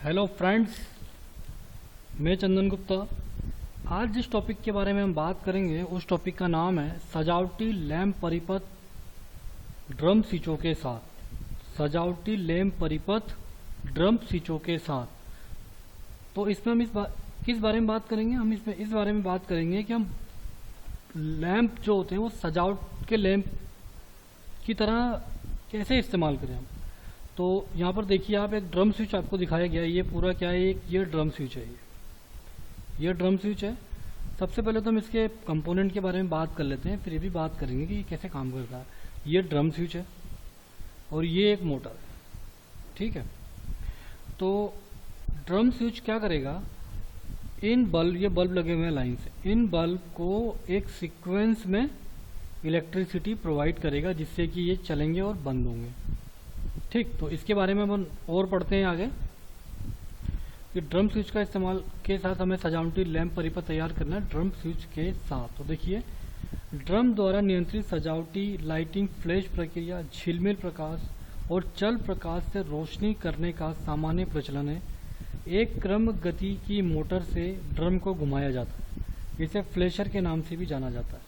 Hello friends, मैं चंदन गुप्ता। आज जिस टॉपिक के बारे में हम बात करेंगे उस टॉपिक का नाम है सजावटी लैंप परिपथ ड्रम स्विचों के साथ। सजावटी लैंप परिपथ ड्रम स्विचों के साथ। तो इसमें हम किस बारे में बात करेंगे? हम इसमें इस बारे में बात करेंगे कि हम लैंप जो होते हैं वो सजावट के लैंप की तरह कैसे इस्तेमाल करें हम। तो यहाँ पर देखिए, आप एक ड्रम स्विच आपको दिखाया गया है। ये पूरा क्या है? ये ड्रम स्विच है। ये ड्रम स्विच है। सबसे पहले तो हम इसके कंपोनेंट के बारे में बात कर लेते हैं, फिर ये भी बात करेंगे कि ये कैसे काम करता है। ये ड्रम स्विच है और ये एक मोटर है, ठीक है। तो ड्रम स्विच क्या करेगा? इन बल्ब, ये बल्ब लगे हुए हैं लाइन से, इन बल्ब को एक सीक्वेंस में इलेक्ट्रिसिटी प्रोवाइड करेगा जिससे कि ये चलेंगे और बंद होंगे, ठीक। तो इसके बारे में हम और पढ़ते हैं आगे कि ड्रम स्विच का इस्तेमाल के साथ हमें सजावटी लैंप परिपथ तैयार करना है ड्रम स्विच के साथ। तो देखिए, ड्रम द्वारा नियंत्रित सजावटी लाइटिंग फ्लैश प्रक्रिया झिलमिल प्रकाश और चल प्रकाश से रोशनी करने का सामान्य प्रचलन है। एक क्रम गति की मोटर से ड्रम को घुमाया जाता है। इसे फ्लैशर के नाम से भी जाना जाता है।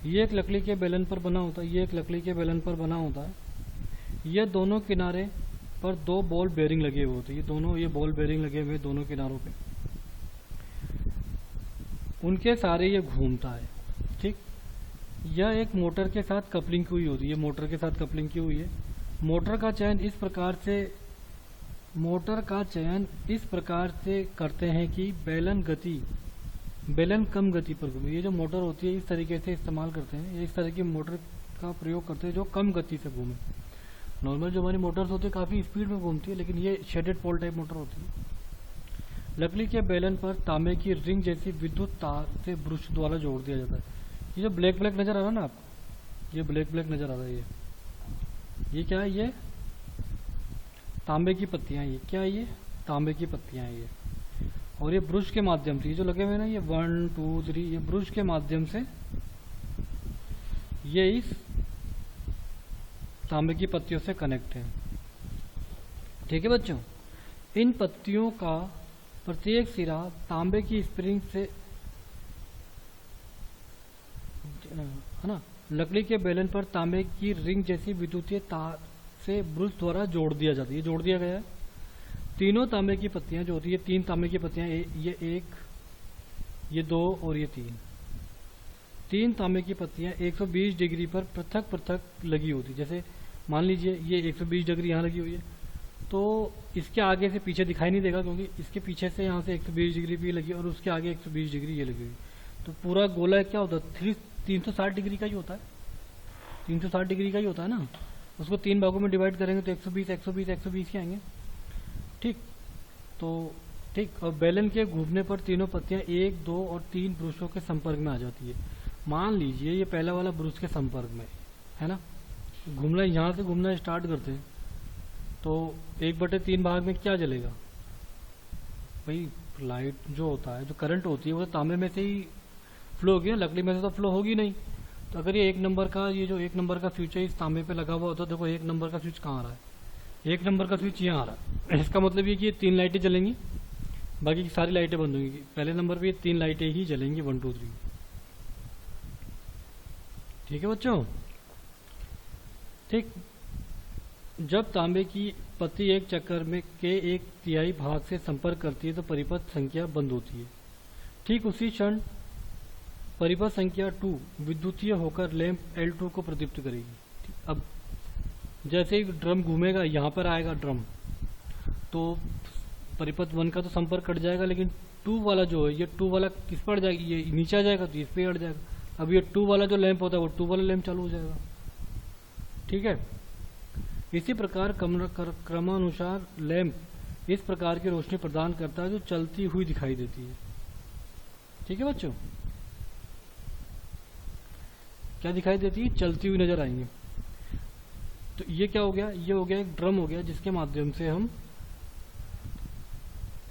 ये एक लकड़ी के बेलन पर बना होता है। ये एक लकड़ी के बेलन पर बना होता है। ये दोनों किनारे पर दो बॉल बेरिंग लगे हुए होते हैं। ये बॉल बेरिंग लगे हुए दोनों किनारों पे, उनके सारे ये घूमता है, ठीक। यह एक मोटर के साथ कपलिंग की हुई होती है। ये मोटर के साथ कपलिंग की हुई है। मोटर का चयन इस प्रकार से करते हैं कि बेलन कम गति पर घूमे। ये जो मोटर होती है इस तरीके से इस्तेमाल करते हैं, इस तरह की मोटर का प्रयोग करते हैं जो कम गति से घूमे। नॉर्मल जो हमारी मोटर्स होती है काफ़ी स्पीड में घूमती है, लेकिन ये शेडेड पोल टाइप मोटर होती है। लकड़ी के बेलन पर तांबे की रिंग जैसी विद्युत तार से ब्रश द्वारा जोड़ दिया जाता है। ये जो ब्लैक नज़र आ रहा है ना आपको, ये ब्लैक नज़र आ रहा है, ये क्या है? ये तांबे की पत्तियाँ। ये क्या है? ये तांबे की पत्तियाँ हैं ये। और ये ब्रश के माध्यम से, ये जो लगे हुए हैं ना, ये 1 2 3, ये ब्रश के माध्यम से ये इस तांबे की पत्तियों से कनेक्ट है, ठीक है बच्चों। इन पत्तियों का प्रत्येक सिरा तांबे की स्प्रिंग से, है ना, लकड़ी के बेलन पर तांबे की रिंग जैसी विद्युतीय तार से ब्रश द्वारा जोड़ दिया जाता है। ये जोड़ दिया गया है। तीनों तांबे की पत्तियां जो होती है, 3 तांबे की पत्तियां, ये 1, ये 2 और ये 3 तांबे की पत्तियां 120 डिग्री पर पृथक पृथक लगी होती। जैसे मान लीजिए ये 120 डिग्री यहाँ लगी हुई है, तो इसके आगे से पीछे दिखाई नहीं देगा क्योंकि इसके पीछे से यहाँ से 120 डिग्री भी लगी और उसके आगे 120 डिग्री ये लगी हुई। तो पूरा गोला क्या होता है? 360 डिग्री का ही होता है। 360 डिग्री का ही होता है ना। उसको 3 भागों में डिवाइड करेंगे तो 120 120 120 के आएंगे, ठीक। तो ठीक, और बेलन के घूमने पर तीनों पत्तियां 1 2 और 3 ब्रशों के संपर्क में आ जाती है। मान लीजिए ये पहला वाला ब्रश के संपर्क में है ना, घूमना, यहाँ से घूमना स्टार्ट करते हैं तो 1/3 भाग में क्या जलेगा भाई? लाइट जो होता है, जो करंट होती है वो तांबे में से ही फ्लो होगी ना, लकड़ी में से तो फ्लो होगी नहीं। तो अगर ये 1 नंबर का, ये जो 1 नंबर का स्विच है इस तांबे पे लगा हुआ होता है, देखो 1 नंबर का स्विच कहाँ आ रहा है? 1 नंबर का स्विच यहाँ आ रहा है। इसका मतलब ये कि ये 3 लाइटें जलेंगी, बाकी की सारी लाइटें बंद होंगी। पहले नंबर पे ये 3 लाइटें ही जलेंगी, 1 2 3, ठीक है बच्चों, ठीक। जब तांबे की पत्ती एक चक्कर में के 1/3 भाग से संपर्क करती है तो परिपथ संख्या बंद होती है। ठीक उसी क्षण परिपथ संख्या 2 विद्युतीय होकर लैंप L2 को प्रदीप्त करेगी। अब जैसे ही ड्रम घूमेगा, यहाँ पर आएगा ड्रम, तो परिपथ 1 का तो संपर्क कट जाएगा, लेकिन 2 वाला जो है, ये 2 वाला किस पर अड़ जाएगी? ये नीचे आ जाएगा तो इस पर अड़ जाएगा। अब ये 2 वाला जो लैंप होता है वो 2 वाला लैंप चालू हो जाएगा, ठीक है। इसी प्रकार क्रमानुसार लैंप इस प्रकार की रोशनी प्रदान करता है जो चलती हुई दिखाई देती है, ठीक है बच्चों। क्या दिखाई देती है? चलती हुई नजर आएंगे। तो ये क्या हो गया? ये हो गया एक ड्रम हो गया जिसके माध्यम से हम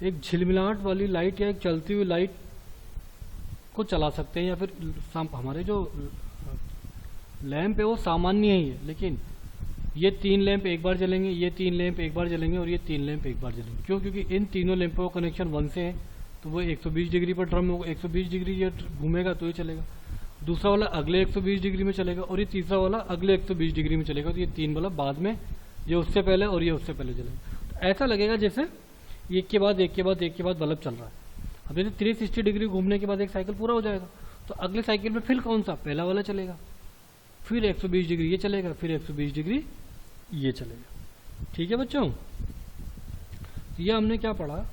एक झिलमिलाहट वाली लाइट या एक चलती हुई लाइट को चला सकते हैं, या फिर हमारे जो लैंप है वो सामान्य ही है, लेकिन ये 3 लैंप एक बार जलेंगे, ये 3 लैंप एक बार जलेंगे और ये 3 लैंप एक बार जलेंगे। क्यों? क्योंकि इन तीनों लैंपों का कनेक्शन 1 से है, तो वो 120 डिग्री पर ड्रम होगा, 120 डिग्री ये घूमेगा तो ये चलेगा। दूसरा वाला अगले 120 डिग्री में चलेगा और ये तीसरा वाला अगले 120 डिग्री में चलेगा। तो ये 3 वाला बाद में, ये उससे पहले और ये उससे पहले जलेगा। तो ऐसा लगेगा जैसे एक के बाद एक के बाद एक के बाद बल्ब चल रहा है। अब जैसे 360 डिग्री घूमने के बाद एक साइकिल पूरा हो जाएगा, तो अगले साइकिल में फिर कौन सा? पहला वाला चलेगा, फिर 120 डिग्री ये चलेगा, फिर 120 डिग्री ये चलेगा। ठीक है बच्चों, ये हमने क्या पढ़ा।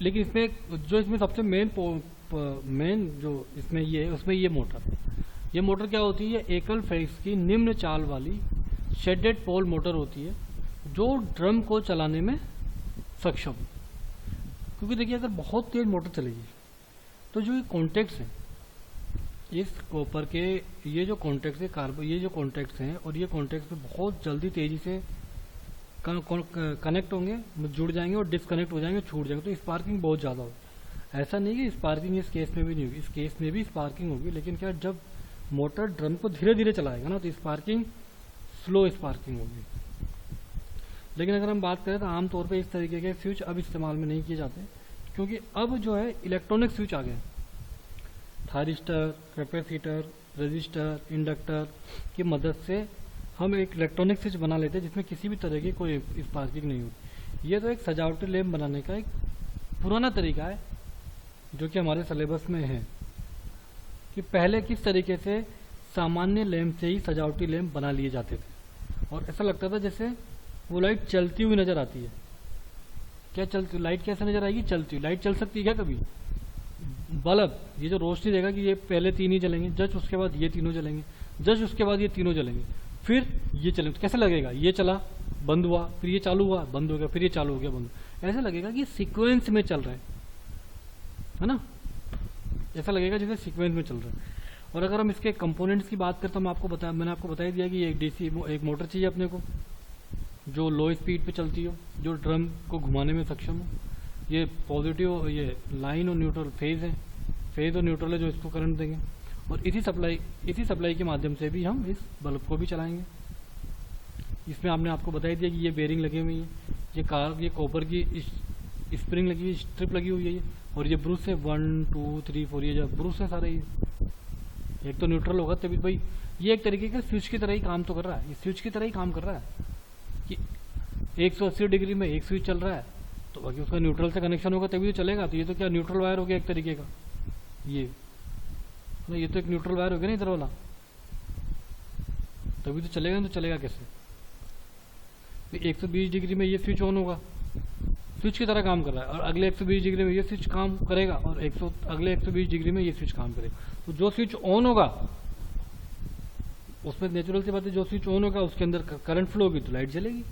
लेकिन इसमें जो इसमें सबसे मेन जो इसमें ये है, उसमें ये मोटर क्या होती है? एकल फेज की निम्न चाल वाली शेडेड पोल मोटर होती है जो ड्रम को चलाने में सक्षम। क्योंकि देखिए अगर बहुत तेज मोटर चलेगी तो जो ये कॉन्टैक्ट्स हैं इस कॉपर के, ये जो कॉन्टैक्ट्स है ये जो कॉन्टैक्ट्स हैं और ये कॉन्टैक्ट्स पे बहुत जल्दी तेजी से कनेक्ट होंगे, जुड़ जाएंगे और डिस्कनेक्ट हो जाएंगे, छूट जाएंगे। तो स्पार्किंग बहुत ज़्यादा होगी। ऐसा नहीं कि स्पार्किंग इस केस में भी नहीं होगी, इस केस में भी स्पार्किंग होगी। लेकिन क्या, जब मोटर ड्रम को धीरे धीरे चलाएगा ना तो स्पार्किंग स्लो स्पार्किंग होगी। लेकिन अगर हम बात करें तो आमतौर पर इस तरीके के स्विच अब इस्तेमाल में नहीं किए जाते, क्योंकि अब जो है इलेक्ट्रॉनिक स्विच आ गए। थायरिस्टर, कैपेसिटर, रजिस्टर, इंडक्टर की मदद से हम एक इलेक्ट्रॉनिक स्विच बना लेते हैं जिसमें किसी भी तरह की कोई स्पार्किंग नहीं होती। ये तो एक सजावटी लैंप बनाने का एक पुराना तरीका है जो कि हमारे सिलेबस में है कि पहले किस तरीके से सामान्य लैंप से ही सजावटी लैंप बना लिए जाते थे। और ऐसा लगता था जैसे वो लाइट चलती हुई नजर आती है। क्या चलती लाइट कैसे नजर आएगी? चलती हुई लाइट चल सकती है क्या कभी? बल्ब ये जो रोशनी देगा कि ये पहले 3 ही जलेंगे, जस्ट उसके बाद ये तीनों जलेंगे, जस्ट उसके बाद ये तीनों जलेंगे, फिर ये चलेंगे। तो कैसे लगेगा? ये चला, बंद हुआ, फिर ये चालू हुआ, बंद हो गया, फिर ये चालू हो गया, बंद। ऐसा लगेगा कि सीक्वेंस में चल रहा है ना? ऐसा लगेगा जैसे सीक्वेंस में चल रहा है। और अगर हम इसके कंपोनेंट्स की बात करें तो मैंने आपको बता दिया कि एक डीसी एक मोटर चाहिए अपने को जो लो स्पीड पे चलती हो, जो ड्रम को घुमाने में सक्षम हो। ये पॉजिटिव, ये लाइन और न्यूट्रल फेज और न्यूट्रल है जो इसको करंट देंगे। और इसी सप्लाई के माध्यम से भी हम इस बल्ब को भी चलाएंगे। इसमें आपने आपको बता दिया कि ये बेरिंग लगी हुई है, ये कॉपर की स्प्रिंग लगी हुई, स्ट्रिप लगी हुई है ये, और ये ब्रूस है 1 2 3 4, ये जो ब्रूस है सारे। एक तो न्यूट्रल होगा तभी भाई, ये एक तरीके का स्विच की तरह ही काम तो कर रहा है। ये स्विच की तरह ही काम कर रहा है कि 180 डिग्री में एक स्विच चल रहा है तो बाकी उसका न्यूट्रल से कनेक्शन होगा तभी तो चलेगा। तो ये तो क्या न्यूट्रल वायर हो गया एक तरीके का, ये तो एक न्यूट्रल वायर हो गया ना इधर वाला, तभी तो चलेगा। तो चलेगा कैसे? 120 डिग्री में ये स्विच ऑन होगा, स्विच की तरह काम कर रहा है, और अगले 120 डिग्री में ये स्विच काम करेगा, और अगले 120 डिग्री में ये स्विच काम करेगा। तो जो स्विच ऑन होगा उसमें नेचुरल सी बात है, जो स्विच ऑन होगा उसके अंदर करंट फ्लो होगी तो लाइट जलेगी,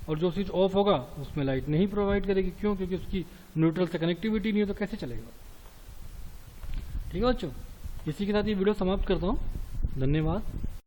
और जो स्विच ऑफ होगा उसमें लाइट नहीं प्रोवाइड करेगी। क्यों? क्योंकि उसकी न्यूट्रल से कनेक्टिविटी नहीं है, तो कैसे चलेगा? ठीक है बच्चों, इसी के साथ ये वीडियो समाप्त करता हूँ। धन्यवाद।